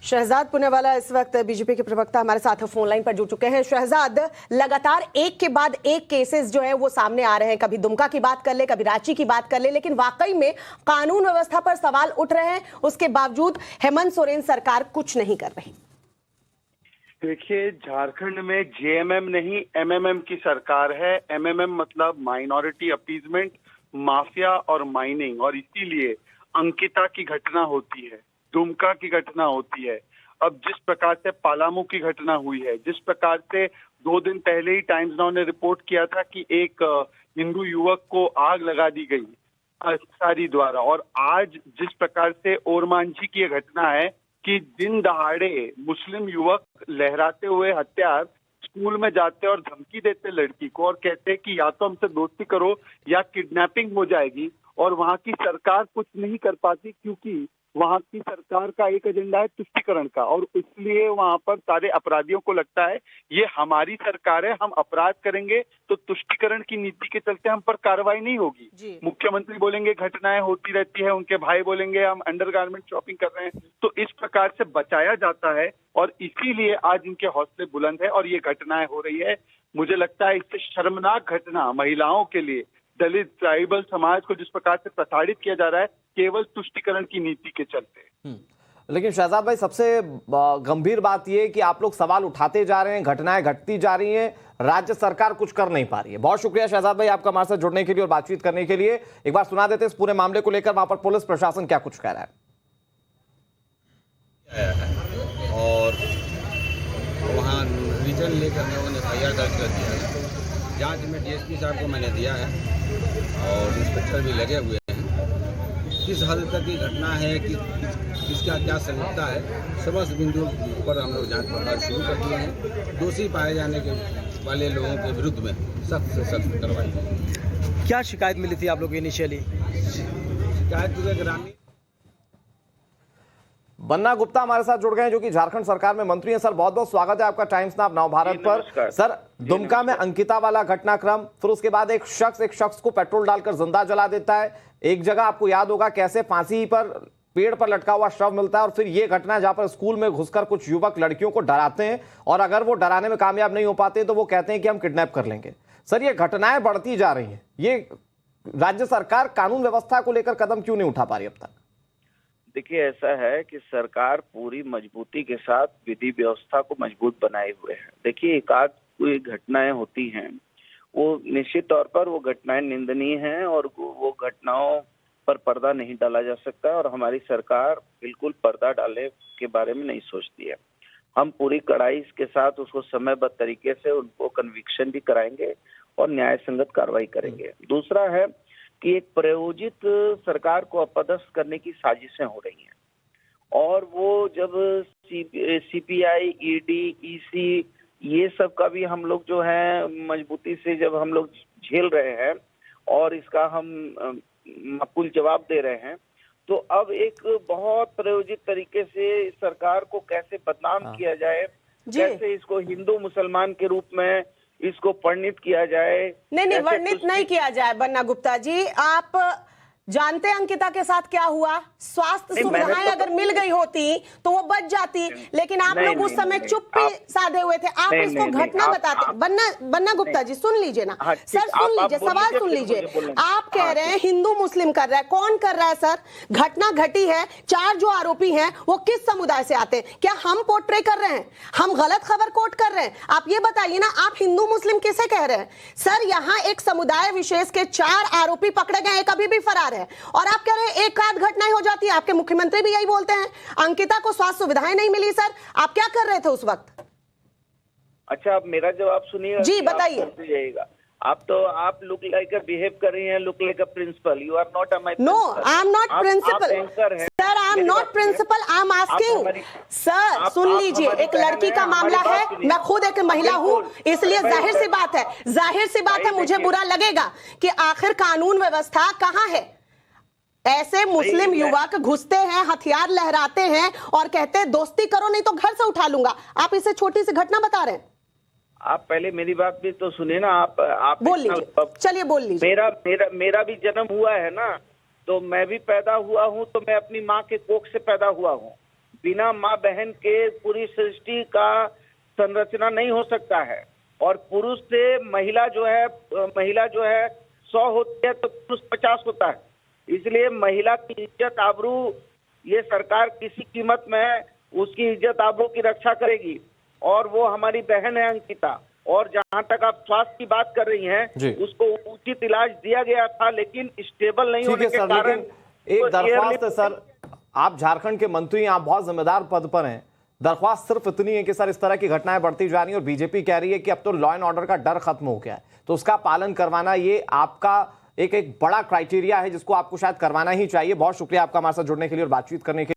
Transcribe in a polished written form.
शहजाद पुनेवाला इस वक्त बीजेपी के प्रवक्ता हमारे साथ फोन लाइन पर जुड़ चुके हैं। शहजाद, लगातार एक के बाद एक केसेस जो है वो सामने आ रहे हैं, कभी दुमका की बात कर ले, कभी रांची की बात कर ले, लेकिन वाकई में कानून व्यवस्था पर सवाल उठ रहे हैं। उसके बावजूद हेमंत सोरेन सरकार कुछ नहीं कर रही। देखिए, झारखंड में जेएमएम नहीं एमएमएम की सरकार है। एमएमएम मतलब माइनॉरिटी अपीजमेंट, माफिया और माइनिंग, और इसीलिए अंकिता की घटना होती है, दुमका की घटना होती है। अब जिस प्रकार से पालामू की घटना हुई है, जिस प्रकार से 2 दिन पहले ही टाइम्स नाउ ने रिपोर्ट किया था कि एक हिंदू युवक को आग लगा दी गई अधिकारी द्वारा, और आज जिस प्रकार से ओरमांझी की यह घटना है कि दिन दहाड़े मुस्लिम युवक लहराते हुए हथियार स्कूल में जाते और धमकी देते लड़की को और कहते कि या तो हमसे दोस्ती करो या किडनैपिंग हो जाएगी, और वहां की सरकार कुछ नहीं कर पाती क्योंकि वहां की सरकार का एक एजेंडा है तुष्टीकरण का, और इसलिए वहां पर सारे अपराधियों को लगता है ये हमारी सरकार है, हम अपराध करेंगे तो तुष्टीकरण की नीति के चलते हम पर कार्रवाई नहीं होगी। मुख्यमंत्री बोलेंगे घटनाएं होती रहती है, उनके भाई बोलेंगे हम अंडरगारमेंट शॉपिंग कर रहे हैं, तो इस प्रकार से बचाया जाता है और इसीलिए आज इनके हौसले बुलंद है और ये घटनाएं हो रही है। मुझे लगता है इससे शर्मनाक घटना महिलाओं के लिए, दलित ट्राइबल समाज को जिस प्रकार से प्रताड़ित किया जा रहा है केवल तुष्टीकरण की नीति के चलते। लेकिन शहजाद भाई, सबसे गंभीर बात यह है कि आप लोग सवाल उठाते जा रहे हैं, घटनाएं घटती जा रही हैं, राज्य सरकार कुछ कर नहीं पा रही है। बहुत शुक्रिया शहजाद भाई आपका हमारे साथ जुड़ने के लिए और बातचीत करने के लिए। एक बार सुना देते इस पूरे मामले को लेकर वहां पर पुलिस प्रशासन क्या कुछ कह रहा है। और वहाँ रिटर्न लेकर मैं उन्हें FIR दर्ज कर दिया है। जांच में DSP साहब को मैंने दिया है और इंस्पेक्टर भी लगे हुए हैं। किस हद तक की घटना है कि किसका क्या संलिप्तता है, समस्त बिंदुओं पर हम लोग जांच पड़ताल शुरू कर दिए हैं। दोषी पाए जाने के वाले लोगों के विरुद्ध में सख्त से सख्त कार्रवाई। क्या शिकायत मिली थी आप लोग इनिशियली? शिकायत ग्रामीण बन्ना गुप्ता हमारे साथ जुड़ गए हैं, जो कि झारखंड सरकार में मंत्री हैं। सर, बहुत बहुत स्वागत है आपका टाइम्स नाउ नवभारत पर। सर, दुमका में अंकिता वाला घटनाक्रम, फिर उसके बाद एक शख्स को पेट्रोल डालकर जिंदा जला देता है। एक जगह आपको याद होगा कैसे फांसी पर पेड़ पर लटका हुआ शव मिलता है, और फिर ये घटना जहां पर स्कूल में घुसकर कुछ युवक लड़कियों को डराते हैं और अगर वो डराने में कामयाब नहीं हो पाते तो वो कहते हैं कि हम किडनैप कर लेंगे। सर, ये घटनाएं बढ़ती जा रही हैं, ये राज्य सरकार कानून व्यवस्था को लेकर कदम क्यों नहीं उठा पा रही अब तक? देखिए, ऐसा है कि सरकार पूरी मजबूती के साथ विधि व्यवस्था को मजबूत बनाए हुए है। देखिए, एकाध कोई घटनाएं होती हैं, वो निश्चित तौर पर वो घटनाएं निंदनीय हैं और वो घटनाओं पर पर्दा नहीं डाला जा सकता, और हमारी सरकार बिल्कुल पर्दा डालने के बारे में नहीं सोचती है। हम पूरी कड़ाई के साथ उसको समयबद्ध तरीके से उनको कन्विक्शन भी कराएंगे और न्याय संगत कार्रवाई करेंगे। दूसरा है कि एक प्रायोजित सरकार को अपदस्थ करने की साजिशें हो रही हैं, और वो जब CPI, ED, EC ये सब का भी हम लोग जो है मजबूती से जब हम लोग झेल रहे हैं और इसका हम माकूल जवाब दे रहे हैं, तो अब एक बहुत प्रायोजित तरीके से इस सरकार को कैसे बदनाम किया जाए, कैसे इसको हिंदू मुसलमान के रूप में इसको वर्णित किया जाए। नहीं, वर्णित नहीं किया जाए। बन्ना गुप्ता जी, आप जानते हैं अंकिता के साथ क्या हुआ? स्वास्थ्य सुविधाएं अगर मिल गई होती तो वो बच जाती, लेकिन आप लोग उस समय चुप्पी साधे हुए थे। आप इसको घटना बताते। बन्ना गुप्ता जी, सुन लीजिए ना सर, सुन लीजिए, सवाल सुन लीजिए। आप कह रहे हैं हिंदू मुस्लिम कर रहा है, कौन कर रहा है सर? घटना घटी है, 4 जो आरोपी हैं वो किस समुदाय से आते हैं? क्या हम पोर्ट्रे कर रहे हैं? हम गलत खबर कोट कर रहे हैं? आप ये बताइए ना, आप हिंदू मुस्लिम किसे कह रहे हैं? सर, यहाँ एक समुदाय विशेष के 4 आरोपी पकड़े गए, एक अभी भी फरार है, और आप कह रहे हैं एक आध घटनाएं हो जाती है। आपके मुख्यमंत्री भी यही बोलते हैं, अंकिता को स्वास्थ्य सुविधाएं नहीं मिली। सर, आप क्या कर रहे थे उस वक्त? अच्छा, आप मेरा जवाब सुनिएगा जी, बताइए। आप लुक लाइक बिहेव कर रही हैं, look like a principal. You are not a my no, I am not principal sir, I am not principal, I am asking. Sir, सुन लीजिए, एक लड़की का मामला है, मैं खुद एक महिला हूँ, इसलिए जाहिर सी बात है मुझे बुरा लगेगा कि आखिर कानून व्यवस्था कहाँ है। ऐसे मुस्लिम युवक घुसते हैं, हथियार लहराते हैं और कहते हैं दोस्ती करो नहीं तो घर से उठा लूंगा। आप इसे छोटी सी घटना बता रहे हैं। आप पहले मेरी बात भी तो सुनिए ना। आप बोल लीजिए, चलिए बोल लीजिए। मेरा भी जन्म हुआ है ना, तो मैं भी पैदा हुआ हूँ, तो मैं अपनी माँ के कोख से पैदा हुआ हूँ। बिना माँ बहन के पूरी सृष्टि का संरचना नहीं हो सकता है। और पुरुष से महिला जो है 100 होती है तो पुरुष 50 होता है। इसलिए महिला की इज्जत आबरू ये सरकार किसी कीमत में उसकी इज्जत आबरू की रक्षा करेगी। और वो हमारी बहन है अंकिता। और जहां तक आप स्वास्थ्य की बात कर रही हैं, उसको उचित इलाज दिया गया था, लेकिन स्टेबल नहीं होने के कारण एक दरख्वास्त है सर, आप झारखंड के मंत्री हैं, आप बहुत जिम्मेदार पद पर हैं। दरख्वास्त सिर्फ इतनी है कि सर इस तरह की घटनाएं बढ़ती जा रही हैं और बीजेपी कह रही है कि अब तो लॉ एंड ऑर्डर का डर खत्म हो गया है, तो उसका पालन करवाना ये आपका एक बड़ा क्राइटेरिया है जिसको आपको शायद करवाना ही चाहिए। बहुत शुक्रिया आपका हमारे साथ जुड़ने के लिए और बातचीत करने के लिए।